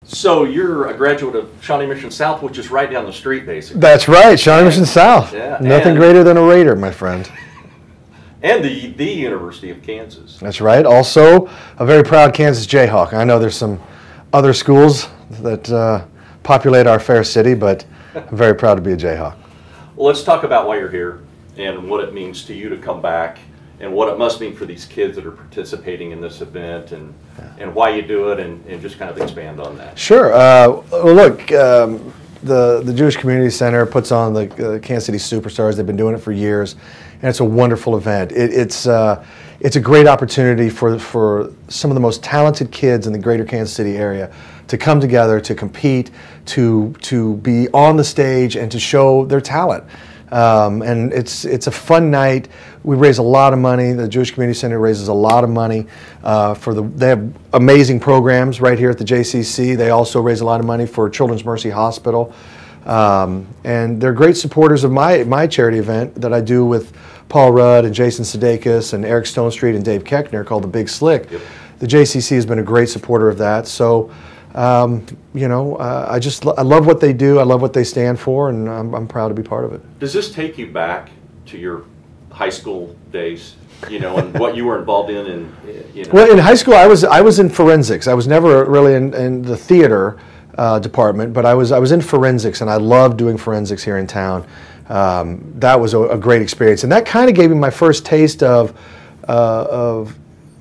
So you're a graduate of Shawnee Mission South, which is right down the street, basically. That's right, Shawnee Mission South. Yeah, Nothing greater than a Raider, my friend. And the University of Kansas. That's right. Also, a very proud Kansas Jayhawk. I know there's some other schools that populate our fair city, but I'm very proud to be a Jayhawk. Well, let's talk about why you're here and what it means to you to come back and what it must mean for these kids that are participating in this event and why you do it and just kind of expand on that. Sure. Well, look, the Jewish Community Center puts on the Kansas City Superstars. They've been doing it for years, and it's a wonderful event. It's a great opportunity for some of the most talented kids in the greater Kansas City area to come together, to compete, to be on the stage and to show their talent. And it's a fun night. We raise a lot of money. The Jewish Community Center raises a lot of money they have amazing programs right here at the JCC. They also raise a lot of money for Children's Mercy Hospital. And they're great supporters of my charity event that I do with Paul Rudd and Jason Sudeikis and Eric Stonestreet and Dave Keckner called The Big Slick. Yep. The JCC has been a great supporter of that. So, you know, I love what they do. I love what they stand for, and I'm proud to be part of it. Does this take you back to your high school days, you know, and what you were involved in? And you know? Well, in high school, I was in forensics. I was never really in the theater department, but I was in forensics, and I loved doing forensics here in town. That was a great experience, and that kind of gave me my first taste of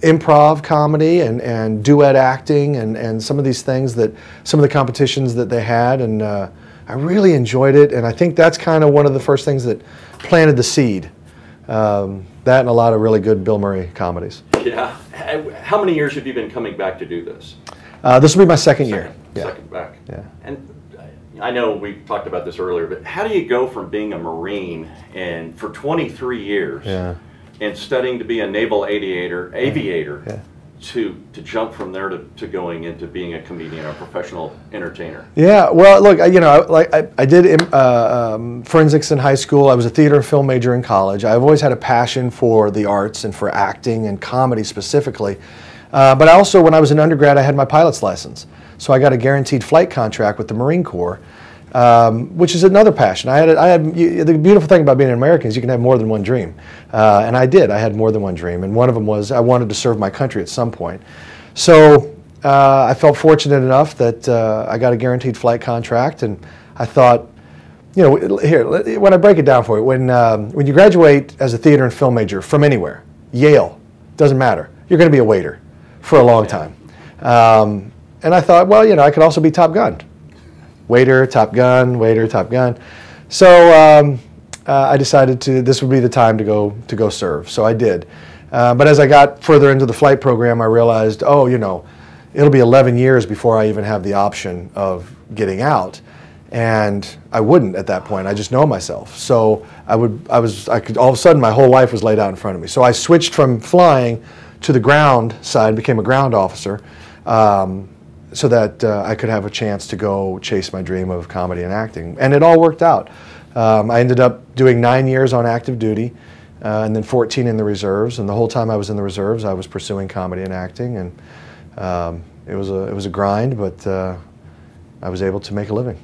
improv comedy and duet acting and some of these things some of the competitions that they had, and I really enjoyed it, and I think that's kind of one of the first things that planted the seed. That and a lot of really good Bill Murray comedies. Yeah. How many years have you been coming back to do this? This will be my second year. Second back. Yeah. And I know we talked about this earlier, but how do you go from being a Marine and for 23 years and studying to be a naval aviator to jump from there to going into being a comedian or a professional entertainer? Yeah, well, look, you know, I did forensics in high school. I was a theater and film major in college. I've always had a passion for the arts and for acting and comedy specifically. But I also, when I was an undergrad, I had my pilot's license. So I got a guaranteed flight contract with the Marine Corps, which is another passion. The beautiful thing about being an American is you can have more than one dream. And I did. I had more than one dream. And one of them was I wanted to serve my country at some point. So I felt fortunate enough that I got a guaranteed flight contract. And I thought, you know, here, when I break it down for you, when you graduate as a theater and film major from anywhere, Yale, doesn't matter, you're going to be a waiter for a long time. And I thought, well, you know, I could also be Top Gun. Waiter, Top Gun, waiter, Top Gun. So I decided this would be the time to go serve. So I did. But as I got further into the flight program, I realized, oh, you know, it'll be 11 years before I even have the option of getting out. And I wouldn't at that point. I just know myself. So all of a sudden my whole life was laid out in front of me. So I switched from flying to the ground side, became a ground officer, so that I could have a chance to go chase my dream of comedy and acting. And it all worked out. I ended up doing 9 years on active duty and then 14 in the reserves. And the whole time I was in the reserves, I was pursuing comedy and acting. And it was a grind, but I was able to make a living.